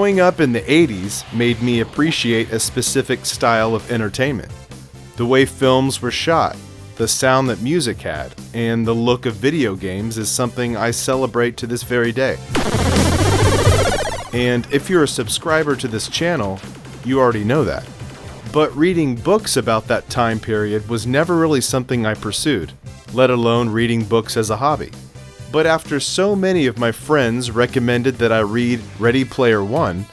Growing up in the 80s made me appreciate a specific style of entertainment. The way films were shot, the sound that music had, and the look of video games is something I celebrate to this very day. And if you're a subscriber to this channel, you already know that. But reading books about that time period was never really something I pursued, let alone reading books as a hobby. But after so many of my friends recommended that I read Ready Player One,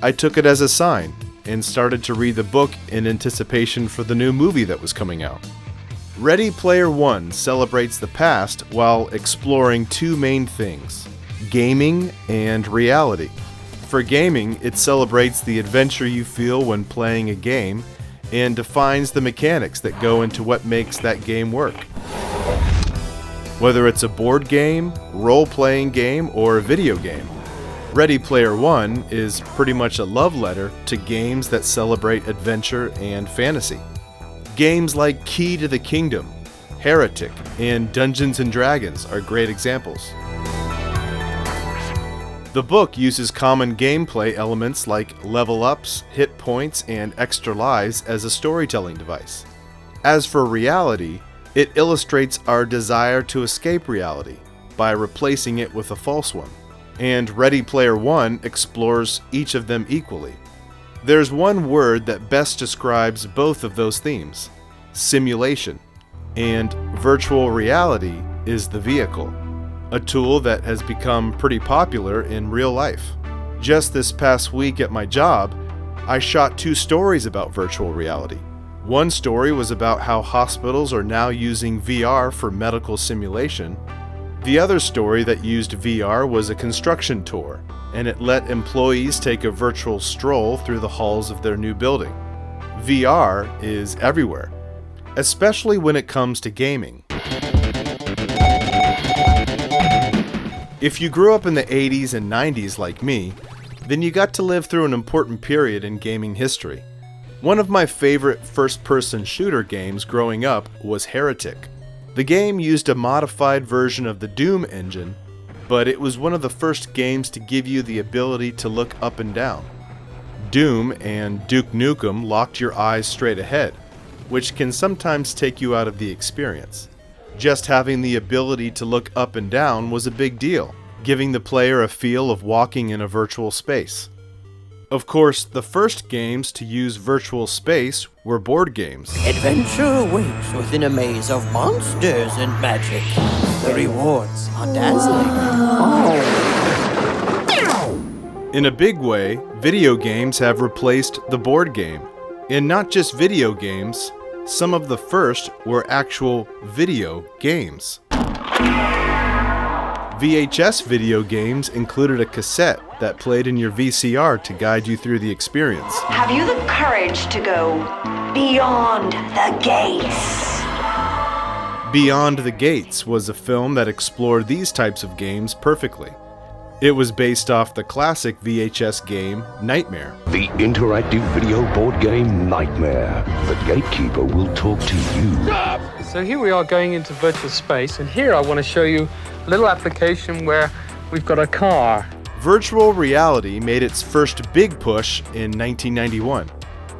I took it as a sign and started to read the book in anticipation for the new movie that was coming out. Ready Player One celebrates the past while exploring two main things: gaming and reality. For gaming, it celebrates the adventure you feel when playing a game and defines the mechanics that go into what makes that game work. Whether it's a board game, role-playing game, or a video game, Ready Player One is pretty much a love letter to games that celebrate adventure and fantasy. Games like Key to the Kingdom, Heretic, and Dungeons & Dragons are great examples. The book uses common gameplay elements like level ups, hit points, and extra lives as a storytelling device. As for reality, it illustrates our desire to escape reality by replacing it with a false one. And Ready Player One explores each of them equally. There's one word that best describes both of those themes: simulation. And virtual reality is the vehicle, a tool that has become pretty popular in real life. Just this past week at my job, I shot 2 stories about virtual reality. One story was about how hospitals are now using VR for medical simulation. The other story that used VR was a construction tour, and it let employees take a virtual stroll through the halls of their new building. VR is everywhere, especially when it comes to gaming. If you grew up in the 80s and 90s like me, then you got to live through an important period in gaming history. One of my favorite first-person shooter games growing up was Heretic. The game used a modified version of the Doom engine, but it was one of the first games to give you the ability to look up and down. Doom and Duke Nukem locked your eyes straight ahead, which can sometimes take you out of the experience. Just having the ability to look up and down was a big deal, giving the player a feel of walking in a virtual space. Of course, the first games to use virtual space were board games. Adventure awaits within a maze of monsters and magic. The rewards are dazzling. In a big way, video games have replaced the board game. And not just video games, some of the first were actual video games. VHS video games included a cassette that played in your VCR to guide you through the experience. Have you the courage to go beyond the gates? Beyond the Gates was a film that explored these types of games perfectly. It was based off the classic VHS game Nightmare. The interactive video board game Nightmare. The gatekeeper will talk to you. So here we are going into virtual space, and here I want to show you a little application where we've got a car. Virtual reality made its first big push in 1991.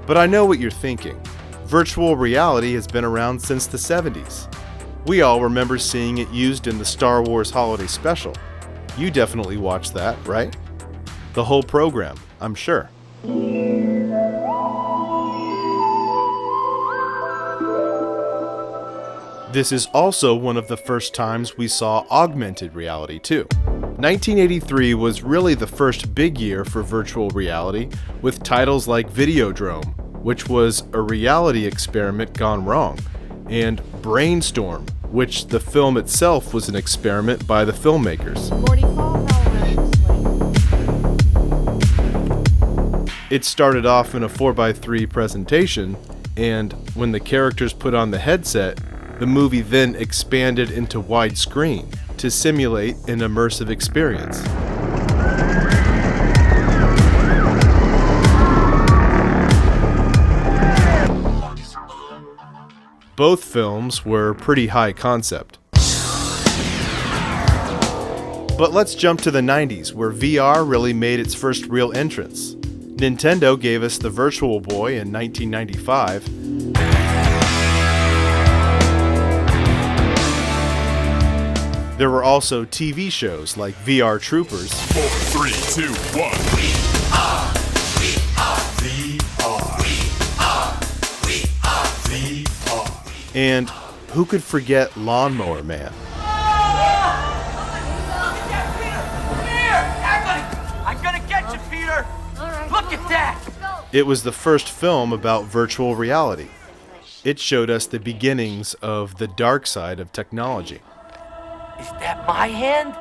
But I know what you're thinking. Virtual reality has been around since the 70s. We all remember seeing it used in the Star Wars Holiday Special. You definitely watched that, right? The whole program, I'm sure. This is also one of the first times we saw augmented reality too. 1983 was really the first big year for virtual reality, with titles like Videodrome, which was a reality experiment gone wrong, and Brainstorm, which the film itself was an experiment by the filmmakers. It started off in a 4x3 presentation, and when the characters put on the headset, the movie then expanded into widescreen to simulate an immersive experience. Both films were pretty high concept. But let's jump to the 90s, where VR really made its first real entrance. Nintendo gave us the Virtual Boy in 1995. There were also TV shows like VR Troopers. 4, 3, 2, 1. We are VR. And who could forget Lawnmower Man? I'm gonna get you, Peter! Look at that! It was the first film about virtual reality. It showed us the beginnings of the dark side of technology. Is that my hand?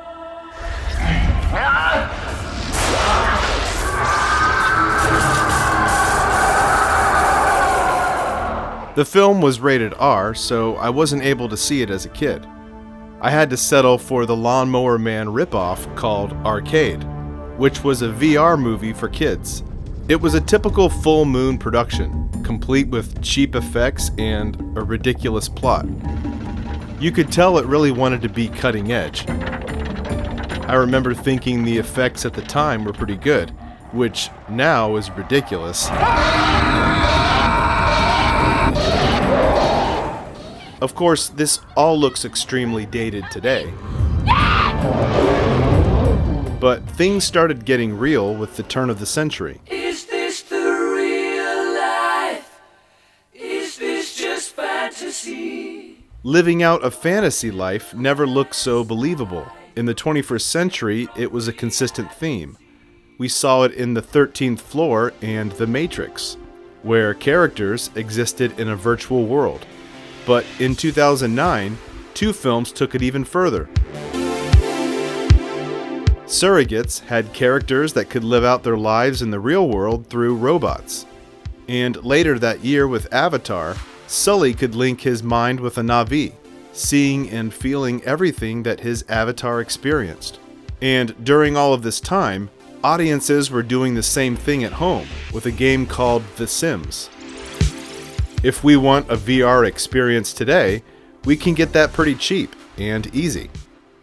The film was rated R, so I wasn't able to see it as a kid. I had to settle for the Lawnmower Man ripoff called Arcade, which was a VR movie for kids. It was a typical full moon production, complete with cheap effects and a ridiculous plot. You could tell it really wanted to be cutting edge. I remember thinking the effects at the time were pretty good, which now is ridiculous. Of course, this all looks extremely dated today. But things started getting real with the turn of the century. Is this the real life? Is this just fantasy? Living out a fantasy life never looked so believable. In the 21st century, it was a consistent theme. We saw it in The 13th Floor and The Matrix, where characters existed in a virtual world. But in 2009, two films took it even further. Surrogates had characters that could live out their lives in the real world through robots. And later that year with Avatar, Sully could link his mind with a Na'vi, seeing and feeling everything that his avatar experienced. And during all of this time, audiences were doing the same thing at home with a game called The Sims. If we want a VR experience today, we can get that pretty cheap and easy.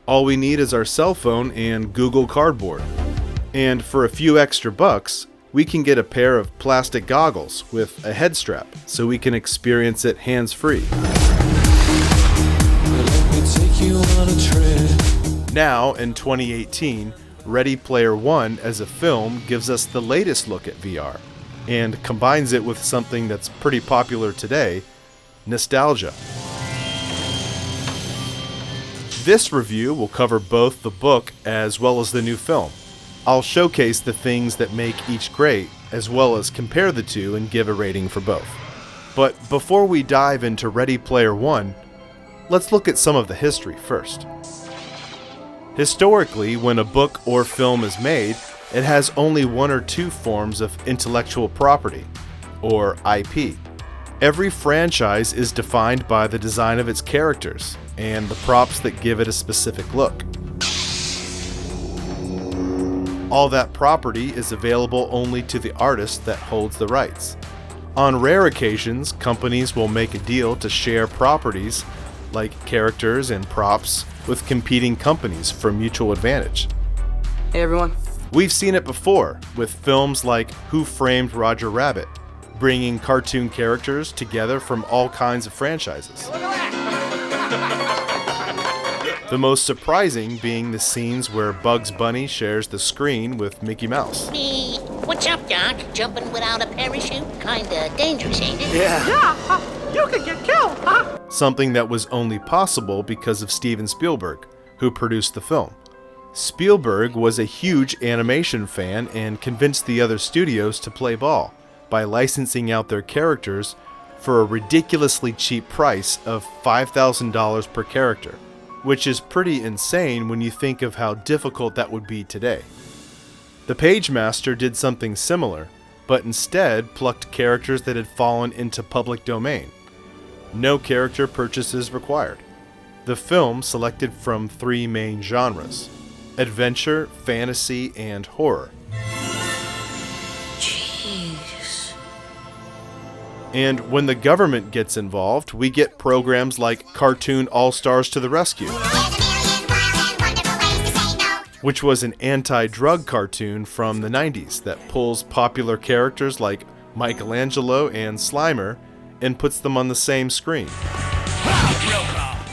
All we need is our cell phone and Google Cardboard. And for a few extra bucks, we can get a pair of plastic goggles with a head strap so we can experience it hands-free. Now, in 2018, Ready Player One as a film gives us the latest look at VR and combines it with something that's pretty popular today, nostalgia. This review will cover both the book as well as the new film. I'll showcase the things that make each great, as well as compare the two and give a rating for both. But before we dive into Ready Player One, let's look at some of the history first. Historically, when a book or film is made, it has only one or two forms of intellectual property, or IP. Every franchise is defined by the design of its characters and the props that give it a specific look. All that property is available only to the artist that holds the rights. On rare occasions, companies will make a deal to share properties like characters and props with competing companies for mutual advantage. Hey everyone. We've seen it before with films like Who Framed Roger Rabbit, bringing cartoon characters together from all kinds of franchises. The most surprising being the scenes where Bugs Bunny shares the screen with Mickey Mouse. Hey, what's up, Doc? Jumping without a parachute? Kinda dangerous, ain't it? You could get killed, huh? Something that was only possible because of Steven Spielberg, who produced the film. Spielberg was a huge animation fan and convinced the other studios to play ball by licensing out their characters for a ridiculously cheap price of $5,000 per character, which is pretty insane when you think of how difficult that would be today. The Page Master did something similar, but instead plucked characters that had fallen into public domain. No character purchases required. The film selected from three main genres: adventure, fantasy, and horror. Jeez. And when the government gets involved, we get programs like Cartoon All-Stars to the Rescue. which was an anti-drug cartoon from the 90s that pulls popular characters like Michelangelo and Slimer and puts them on the same screen.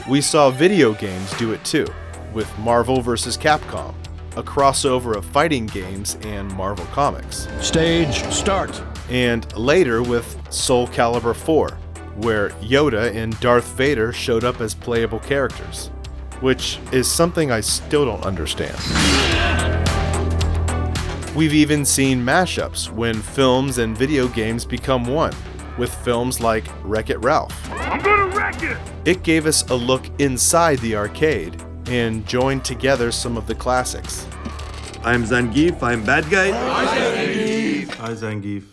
We saw video games do it too, with Marvel vs. Capcom, a crossover of fighting games and Marvel Comics. Stage start. And later with Soul Calibur 4, where Yoda and Darth Vader showed up as playable characters, which is something I still don't understand. We've even seen mashups when films and video games become one, with films like Wreck-It Ralph. I'm gonna wreck it! It gave us a look inside the arcade and joined together some of the classics. I'm Zangief, I'm bad guy. Hi, Zangief.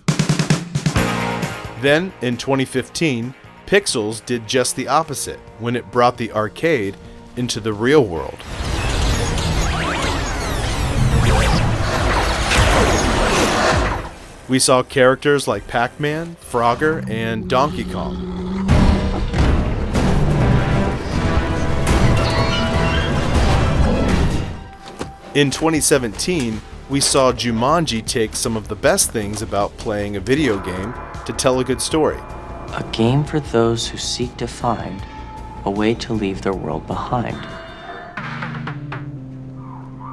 Then, in 2015, Pixels did just the opposite when it brought the arcade into the real world. We saw characters like Pac-Man, Frogger, and Donkey Kong. In 2017, we saw Jumanji take some of the best things about playing a video game to tell a good story. A game for those who seek to find a way to leave their world behind.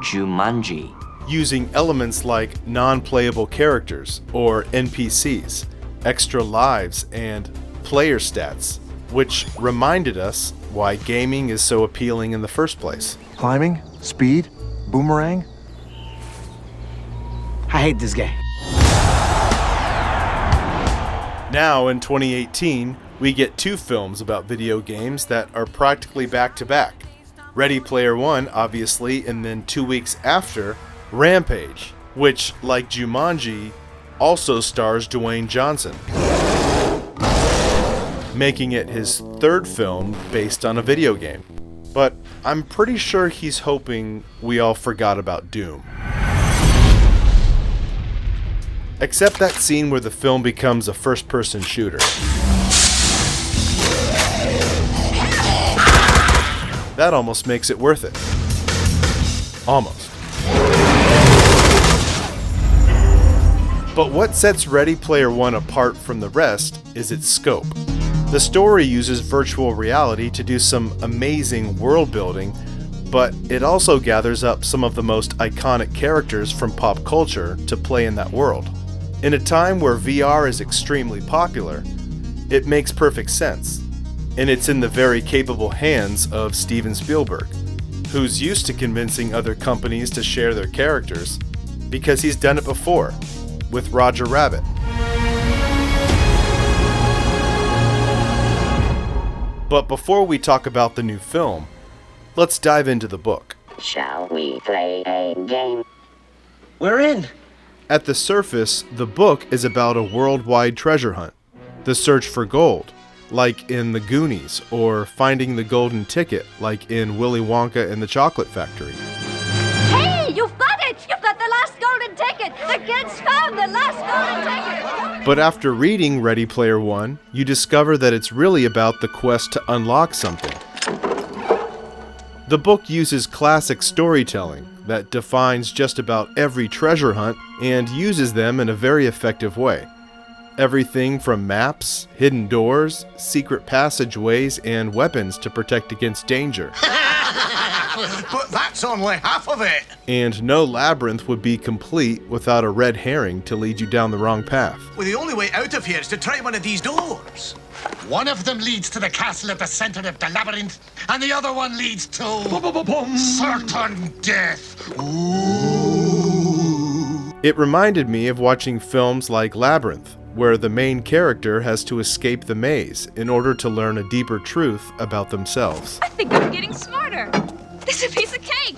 Jumanji. Using elements like non-playable characters, or NPCs, extra lives, and player stats, which reminded us why gaming is so appealing in the first place. Climbing, speed, boomerang. I hate this game. Now, in 2018, we get two films about video games that are practically back-to-back. Ready Player One, obviously, and then 2 weeks after, Rampage, which, like Jumanji, also stars Dwayne Johnson, making it his third film based on a video game. But I'm pretty sure he's hoping we all forgot about Doom. Except that scene where the film becomes a first-person shooter. That almost makes it worth it. Almost. But what sets Ready Player One apart from the rest is its scope. The story uses virtual reality to do some amazing world building, but it also gathers up some of the most iconic characters from pop culture to play in that world. In a time where VR is extremely popular, it makes perfect sense. And it's in the very capable hands of Steven Spielberg, who's used to convincing other companies to share their characters, because he's done it before, with Roger Rabbit. But before we talk about the new film, let's dive into the book. Shall we play a game? We're in. At the surface, the book is about a worldwide treasure hunt, the search for gold, like in The Goonies, or finding the golden ticket, like in Willy Wonka and the Chocolate Factory. Hey, you've got it! You've got the last golden ticket! The kids found the last golden ticket! But after reading Ready Player One, you discover that it's really about the quest to unlock something. The book uses classic storytelling that defines just about every treasure hunt and uses them in a very effective way. Everything from maps, hidden doors, secret passageways, and weapons to protect against danger. But that's only half of it. And no labyrinth would be complete without a red herring to lead you down the wrong path. Well, the only way out of here is to try one of these doors. One of them leads to the castle at the center of the labyrinth, and the other one leads to certain death. Ooh. It reminded me of watching films like Labyrinth, where the main character has to escape the maze in order to learn a deeper truth about themselves. I think I'm getting smarter. This is a piece of cake.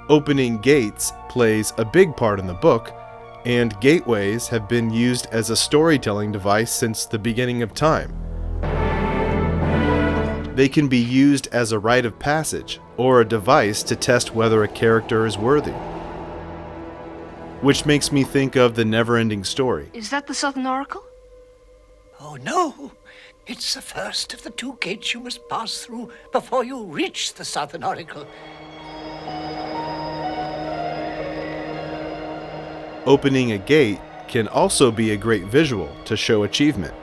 Opening gates plays a big part in the book, and gateways have been used as a storytelling device since the beginning of time. They can be used as a rite of passage or a device to test whether a character is worthy. Which makes me think of the never-ending story. Is that the Southern Oracle? Oh no! It's the first of the two gates you must pass through before you reach the Southern Oracle. Opening a gate can also be a great visual to show achievement.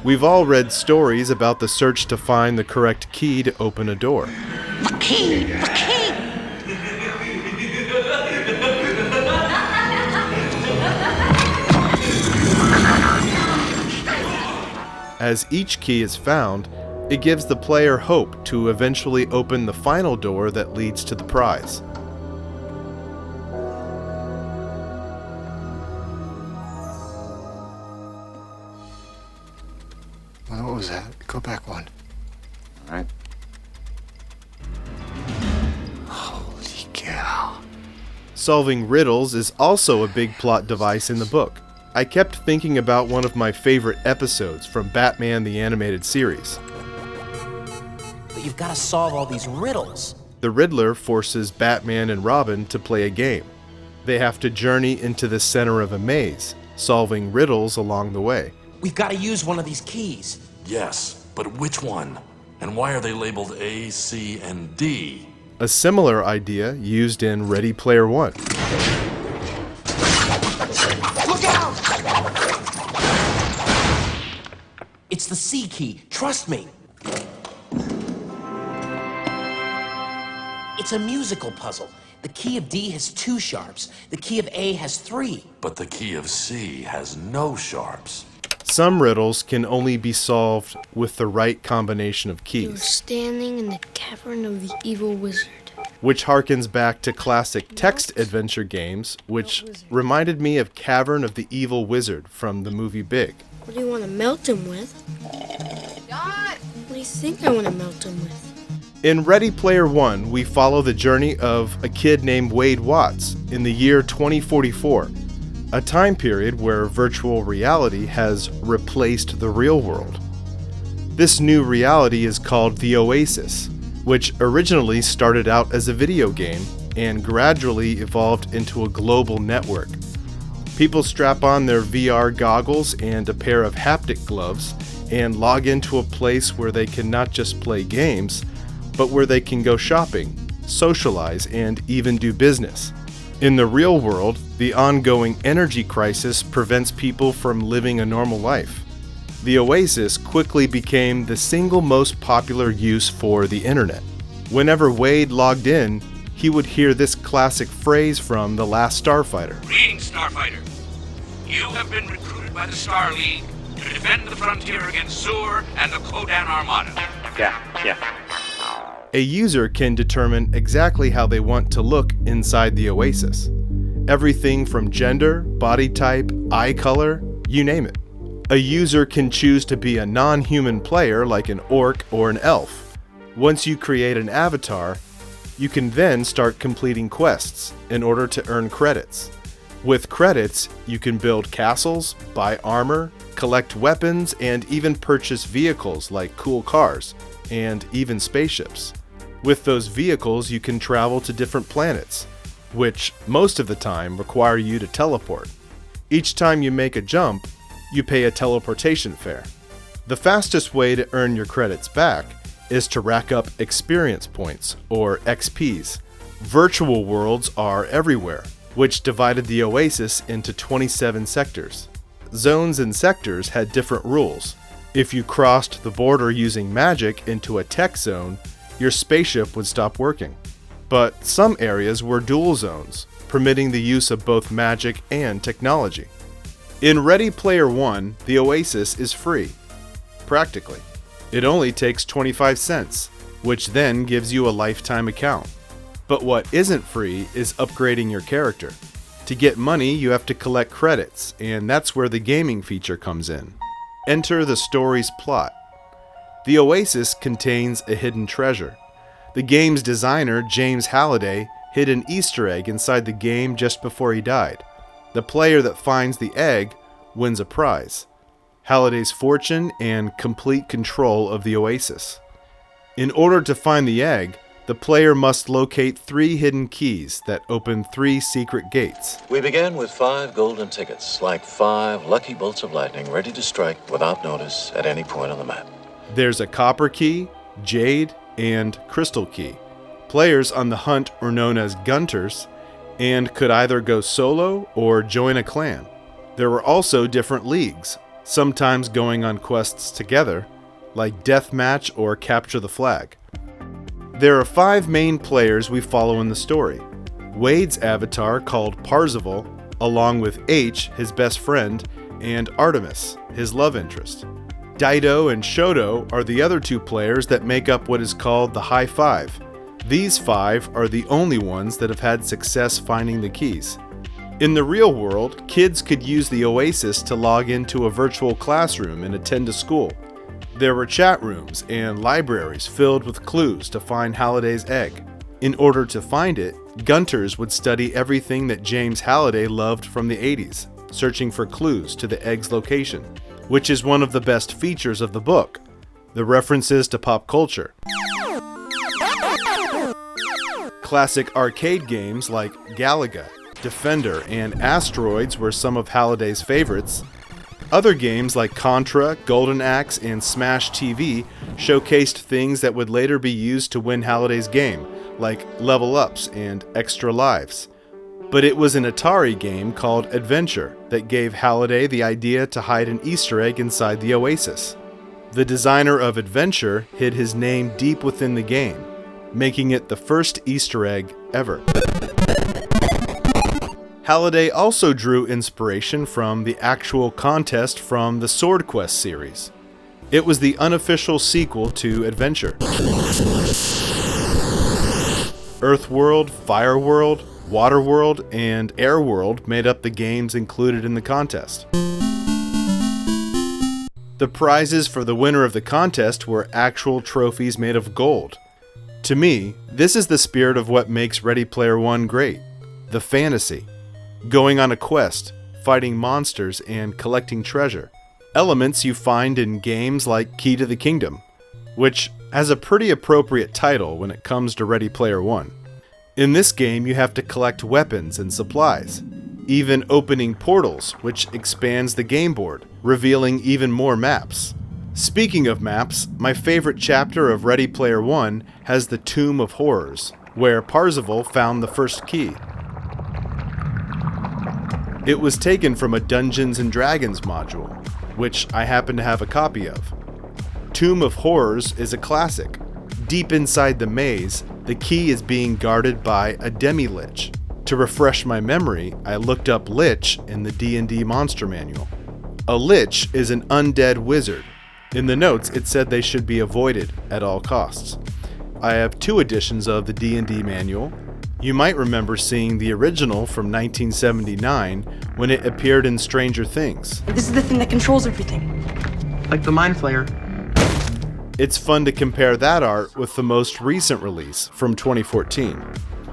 We've all read stories about the search to find the correct key to open a door. The key! The key! As each key is found, it gives the player hope to eventually open the final door that leads to the prize. What was that? Go back one. All right. Holy cow. Solving riddles is also a big plot device in the book. I kept thinking about one of my favorite episodes from Batman the Animated Series. But you've got to solve all these riddles. The Riddler forces Batman and Robin to play a game. They have to journey into the center of a maze, solving riddles along the way. We've got to use one of these keys. Yes, but which one? And why are they labeled A, C, and D? A similar idea used in Ready Player One. Look out! It's the C key. Trust me. It's a musical puzzle. The key of D has 2 sharps. The key of A has 3. But the key of C has no sharps. Some riddles can only be solved with the right combination of You were keys, standing in the cavern of the evil wizard. which harkens back to classic text adventure games, which reminded me of Cavern of the Evil Wizard from the movie Big. What do you want to melt him with? What do you think I want to melt him with? In Ready Player One, we follow the journey of a kid named Wade Watts in the year 2044, a time period where virtual reality has replaced the real world. This new reality is called the Oasis, which originally started out as a video game and gradually evolved into a global network. People strap on their VR goggles and a pair of haptic gloves and log into a place where they can not just play games, but where they can go shopping, socialize, and even do business. In the real world, the ongoing energy crisis prevents people from living a normal life. The Oasis quickly became the single most popular use for the internet. Whenever Wade logged in, he would hear this classic phrase from The Last Starfighter. Greetings, Starfighter. You have been recruited by the Star League to defend the frontier against Sur and the Kodan Armada. Yeah. A user can determine exactly how they want to look inside the Oasis. Everything from gender, body type, eye color, you name it. A user can choose to be a non-human player like an orc or an elf. Once you create an avatar, you can then start completing quests in order to earn credits. With credits, you can build castles, buy armor, collect weapons, and even purchase vehicles like cool cars, and even spaceships. With those vehicles, you can travel to different planets, which most of the time require you to teleport. Each time you make a jump, you pay a teleportation fare. The fastest way to earn your credits back is to rack up experience points, or XPs. Virtual worlds are everywhere, which divided the Oasis into 27 sectors. Zones and sectors had different rules. If you crossed the border using magic into a tech zone, your spaceship would stop working. But some areas were dual zones, permitting the use of both magic and technology. In Ready Player One, the Oasis is free. Practically. It only takes 25 cents, which then gives you a lifetime account. But what isn't free is upgrading your character. To get money, you have to collect credits, and that's where the gaming feature comes in. Enter the story's plot. The Oasis contains a hidden treasure. The game's designer, James Halliday, hid an Easter egg inside the game just before he died. The player that finds the egg wins a prize: Halliday's fortune and complete control of the Oasis. In order to find the egg, the player must locate 3 hidden keys that open 3 secret gates. We began with 5 golden tickets, like 5 lucky bolts of lightning ready to strike without notice at any point on the map. There's a copper key, jade, and Crystal Key. Players on the hunt were known as Gunters and could either go solo or join a clan. There were also different leagues, sometimes going on quests together, like Deathmatch or Capture the Flag. There are 5 main players we follow in the story. Wade's avatar, called Parzival, along with H, his best friend, and Artemis, his love interest. Dido and Shoto are the other 2 players that make up what is called the High Five. These 5 are the only ones that have had success finding the keys. In the real world, kids could use the Oasis to log into a virtual classroom and attend a school. There were chat rooms and libraries filled with clues to find Halliday's egg. In order to find it, Gunters would study everything that James Halliday loved from the 80s, searching for clues to the egg's location, which is one of the best features of the book, the references to pop culture. Classic arcade games like Galaga, Defender, and Asteroids were some of Halliday's favorites. Other games like Contra, Golden Axe, and Smash TV showcased things that would later be used to win Halliday's game, like level ups and extra lives. But it was an Atari game called Adventure that gave Halliday the idea to hide an Easter egg inside the Oasis. The designer of Adventure hid his name deep within the game, making it the first Easter egg ever. Halliday also drew inspiration from the actual contest from the Sword Quest series. It was the unofficial sequel to Adventure. Earthworld, Fireworld, Waterworld, and Airworld made up the games included in the contest. The prizes for the winner of the contest were actual trophies made of gold. To me, this is the spirit of what makes Ready Player One great, the fantasy. Going on a quest, fighting monsters, and collecting treasure. Elements you find in games like Key to the Kingdom, which has a pretty appropriate title when it comes to Ready Player One. In this game, you have to collect weapons and supplies, even opening portals, which expands the game board, revealing even more maps. Speaking of maps, my favorite chapter of Ready Player One has the Tomb of Horrors, where Parzival found the first key. It was taken from a Dungeons & Dragons module, which I happen to have a copy of. Tomb of Horrors is a classic. Deep inside the maze, the key is being guarded by a demi-lich. To refresh my memory, I looked up Lich in the D&D Monster Manual. A Lich is an undead wizard. In the notes, it said they should be avoided at all costs. I have 2 editions of the D&D Manual. You might remember seeing the original from 1979 when it appeared in Stranger Things. This is the thing that controls everything. Like the Mind Flayer. It's fun to compare that art with the most recent release from 2014.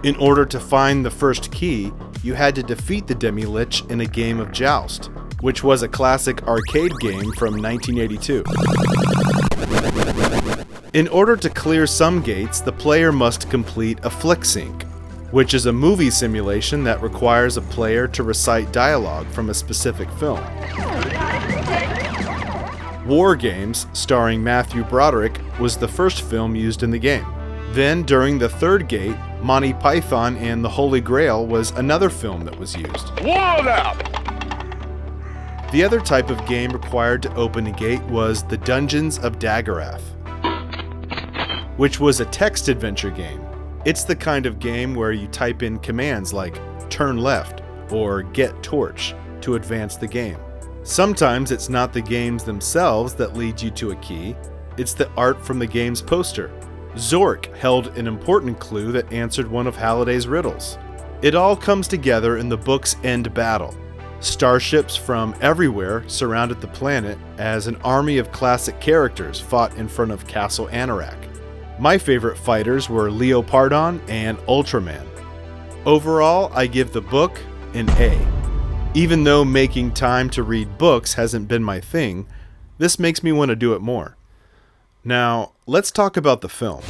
In order to find the first key, you had to defeat the Demi-Lich in a game of Joust, which was a classic arcade game from 1982. In order to clear some gates, the player must complete a flick sync, which is a movie simulation that requires a player to recite dialogue from a specific film. War Games, starring Matthew Broderick, was the first film used in the game. Then, during the third gate, Monty Python and the Holy Grail was another film that was used. Whoa now! The other type of game required to open a gate was the Dungeons of Daggerath, which was a text adventure game. It's the kind of game where you type in commands like turn left or get torch to advance the game. Sometimes it's not the games themselves that lead you to a key, it's the art from the game's poster. Zork held an important clue that answered one of Halliday's riddles. It all comes together in the book's end battle. Starships from everywhere surrounded the planet as an army of classic characters fought in front of Castle Anorak. My favorite fighters were Leopardon and Ultraman. Overall, I give the book an A. Even though making time to read books hasn't been my thing, this makes me want to do it more. Now, let's talk about the film.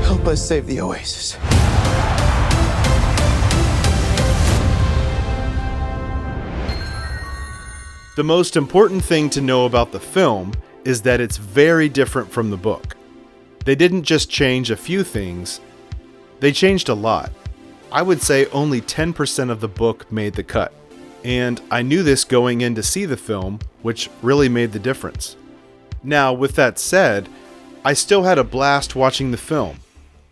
Help us save the Oasis. The most important thing to know about the film is that it's very different from the book. They didn't just change a few things, they changed a lot. I would say only 10% of the book made the cut. And I knew this going in to see the film, which really made the difference. Now, with that said, I still had a blast watching the film.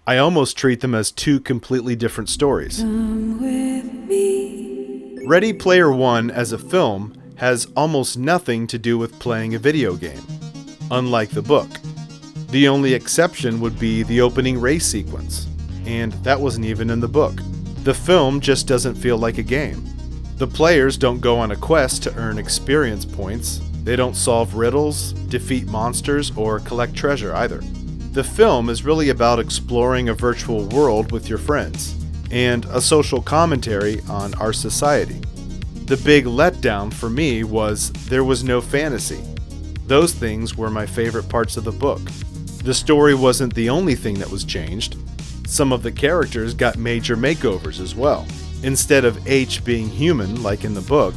I almost treat them as two completely different stories. Ready Player One as a film has almost nothing to do with playing a video game, unlike the book. The only exception would be the opening race sequence, and that wasn't even in the book. The film just doesn't feel like a game. The players don't go on a quest to earn experience points. They don't solve riddles, defeat monsters, or collect treasure either. The film is really about exploring a virtual world with your friends, and a social commentary on our society. The big letdown for me was there was no fantasy. Those things were my favorite parts of the book. The story wasn't the only thing that was changed. Some of the characters got major makeovers as well. Instead of H being human like in the book,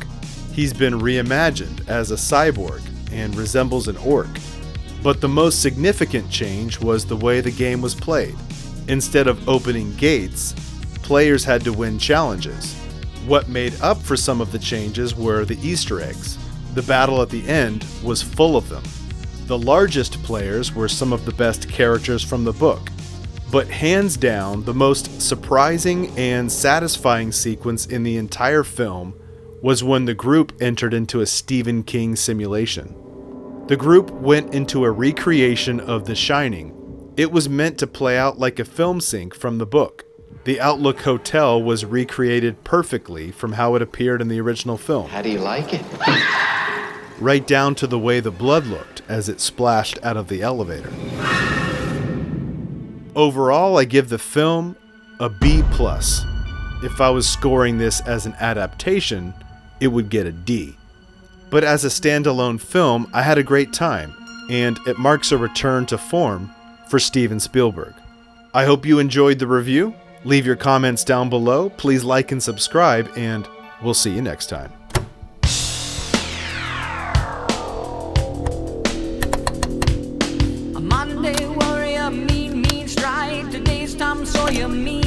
he's been reimagined as a cyborg and resembles an orc. But the most significant change was the way the game was played. Instead of opening gates, players had to win challenges. What made up for some of the changes were the Easter eggs. The battle at the end was full of them. The largest players were some of the best characters from the book. But hands down, the most surprising and satisfying sequence in the entire film was when the group entered into a Stephen King simulation. The group went into a recreation of The Shining. It was meant to play out like a film sync from the book. The Outlook Hotel was recreated perfectly from how it appeared in the original film. How do you like it? Right down to the way the blood looked as it splashed out of the elevator. Overall, I give the film a B+. If I was scoring this as an adaptation, it would get a D. But as a standalone film, I had a great time, and it marks a return to form for Steven Spielberg. I hope you enjoyed the review. Leave your comments down below. Please like and subscribe, and we'll see you next time. A Monday warrior, mean stride. Today's Tom Sawyer, mean.